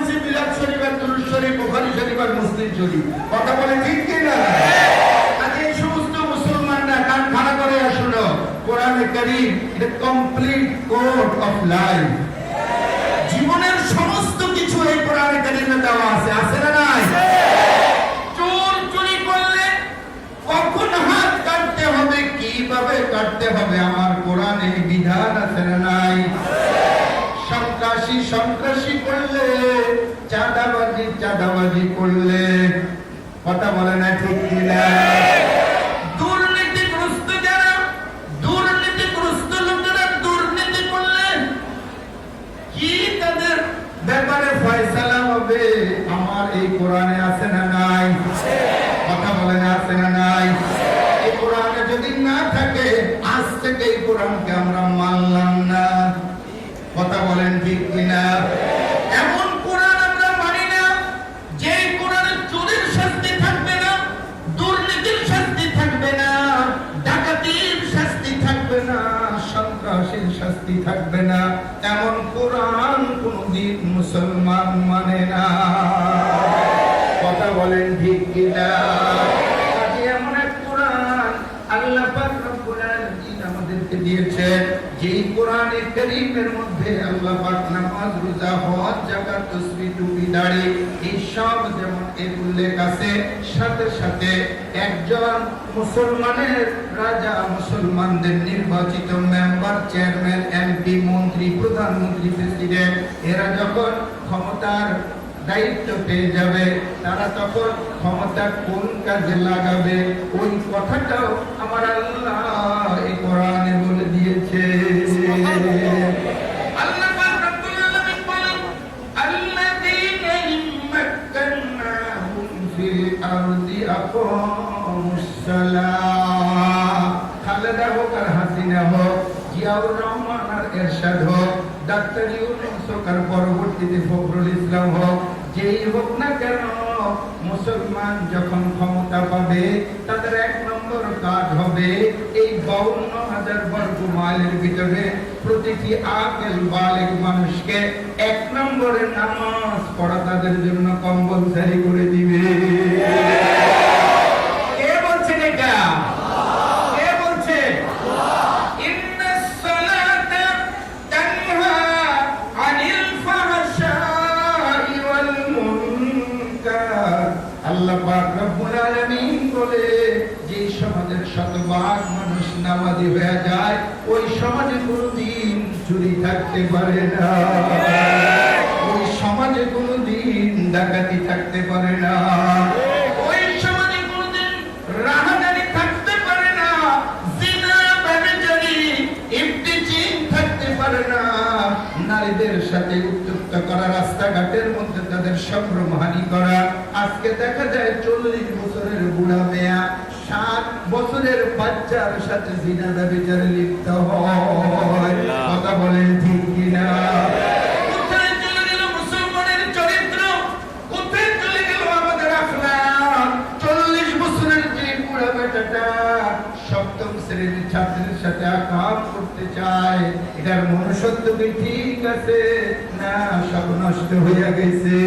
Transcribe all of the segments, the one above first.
হাদিসে মিলাদ শরীফ আর দুরূদ শরীফ, বুখারী শরীফ আর মুসলিম শরীফ। কথা বলে ঠিক কি না? আজ এই সমস্ত মুসলমানরা কান খাড়া করে শোনো, কোরআনে কারীম এটা কমপ্লিট কোড অফ লাইফ। জীবনের সমস্ত কিছু এই কোরআনে কারীমে দেওয়া আছে, আছে না নাই? চোর চুরি করলে কখন হাত কাটতে হবে, কিভাবে কাটতে হবে, আমার কোরআনে বিধান আছে না নাই? সন্ত্রাসী করলে, চাঁদাবাজি করলে, কথা বলে না ঠিক কিনা? দুর্নীতিগ্রস্ত লোকেরা দুর্নীতি করলে কি তাদের ব্যাপারে ফয়সালা হবে, আমার এই কোরআনে আছে না নাই? কথা বলে না আছে না নাই? এই কোরআনে যদি না থাকে, আজ থেকে এই কোরআনকে আমরা মানলাম না। কথা বলেন ঠিক কিনা? এমন কোরআন আমরা মানি না যে কোরআনে চোরের শাস্তি থাকবে না, দুর্নীতির শাস্তি থাকবে না, ডাকাতির শাস্তি থাকবে না, সন্ত্রাসীর শাস্তি থাকবে না। এমন কোরআন কোনদিন মুসলমান মানে না। কথা বলেন ঠিক কিনা? এমন এক কোরআন আল্লাহ পাক রব্বুল আলামিন আমাদেরকে দিয়েছেন, যেই কোরআনে কারীমের মধ্যে আল্লাহ পাক নামাজ, রোজা, হজ, যাকাত, তাসবিহ, টুপি, দাড়ি এই সব যেমন এর উল্লেখ আছে, সাথে সাথে একজন মুসলমানের রাজা, মুসলমানদের নির্বাচিত মেম্বার, চেয়ারম্যান, এমপি, মন্ত্রী, প্রধানমন্ত্রী, প্রেসিডেন্ট এরা যখন ক্ষমতার দায়িত্ব পেয়ে যাবে, তারা তখন ক্ষমতা কোন কাজে লাগাবে ওই কথাটাও আমার আল্লাহ এই কোরআনে বলে দিয়েছে। আল্লাহ পাক রব্বুল আলামিন বলেন, আল্লাযীনা ইম্মাক্কানাহুম ফিল আরদি আকামুস সালাহ। খালেদা হোক আর হাসিনা হোক, জিয়াউর রহমান আর এরশাদ হোক, ডাক্তার ইউনূস হোক আর পরবর্তীতে ফখরুল ইসলাম হোক, যেই হোক না কেন, মুসলমান যখন ক্ষমতা পাবে তাদের এক নম্বর কাজ হবে এই 52,000 বর্গ মাইলের ভিতরে প্রতিটি আকেল বালেগ মানুষকে 1 নম্বরে নামাজ পড়া তাদের জন্য কম্পালসারি করে দিবে। কে বলছেন এটা? কে বলছে? ইন্নাস সালাতা তানহা আনিল ফাহশাই ওয়াল মুনকার। আল্লাহ পাক রব্বুল আলামিন বলে, যে সমাজের শতভাগ মানুষ নামাজি হয়ে যায় ওই সমাজে কোনদিন চুরি থাকতে পারে না, ওই সমাজে কোনদিন ডাকাতি থাকতে পারে না, ওই সমাজে কোনদিন রাহাজানি থাকতে পারে না, জিনা, ব্যভিচারী, ইফতিজিং থাকতে পারে না, নারীদের সাথে উত্ত্যক্ত করা, রাস্তাঘাটের মধ্যে তাদের সম্ভ্রমহানি করা। আজকে দেখা যায় 40 বছরের বুড়া মেয়া 7 বছরের বাচ্চার সাথে জিনা ব্যভিচারে লিপ্ত হয়। কথা বলেন ঠিক কিনা? কোথায় চলে গেল মুসলমানের চরিত্র? কোথায় চলে গেল আমাদের আখলাক? 40 বছরের যে বুড়া বেটাটা 7ম শ্রেণীর ছাত্রের সাথে আঘাত করতে চায়, এটার মনুষ্যত্ব কি ঠিক আছে না সব নষ্ট হয়ে গেছে?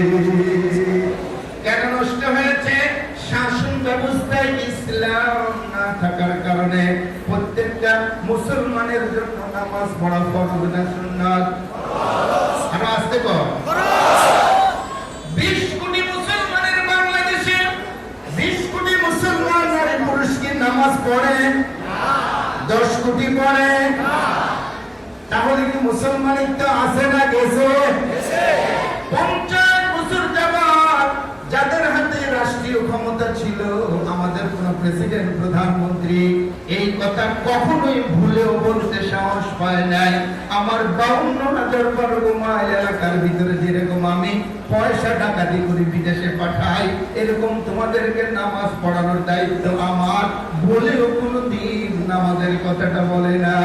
কেন নষ্ট হয়েছে? শাসন ব্যবস্থায় ইসলাম না থাকার কারণে। প্রত্যেকটা মুসলমানের জন্য নামাজ পড়া ফরজ না সুন্নাত? আমরা আসতে কর 20 কোটি মুসলমানের বাংলাদেশে 20 কোটি মুসলমান নারী পুরুষ কি নামাজ পড়ে? 10 কোটি পড়ে? তাহলে কি মুসলমানিত্ব আছে না গেছে? 50 বছর যাবত যাদের হাতে রাষ্ট্রীয় ক্ষমতা ছিল, আমাদের কোন প্রেসিডেন্ট, প্রধানমন্ত্রী এই কথা কখনোই ভুলেও বলতে সাহস পায় নাই। আমার 52,000 বর্গ মাইল এলাকার ভিতরে যেরকম আমি পয়সা ডাকাতি করে বিদেশে পাঠাই, এরকম তোমাদেরকে নামাজ পড়ানোর দায়িত্ব আমার, বলেও কোনদিন নামাজের কথাটা বলে না।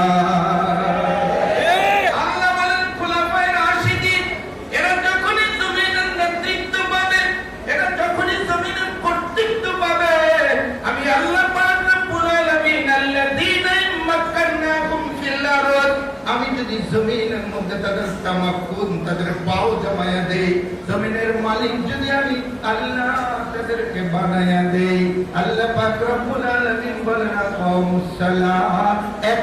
জমিনের মধ্যে তাদের তামাক্কুন, তাদের পাও জমায়া দেই। জমিনের মালিক যদি আমি আল্লাহ তাদেরকে বানায়া দেই। আল্লাহ পাক রব্বুল আলামিন বলেন আকামুস সালাহ, এক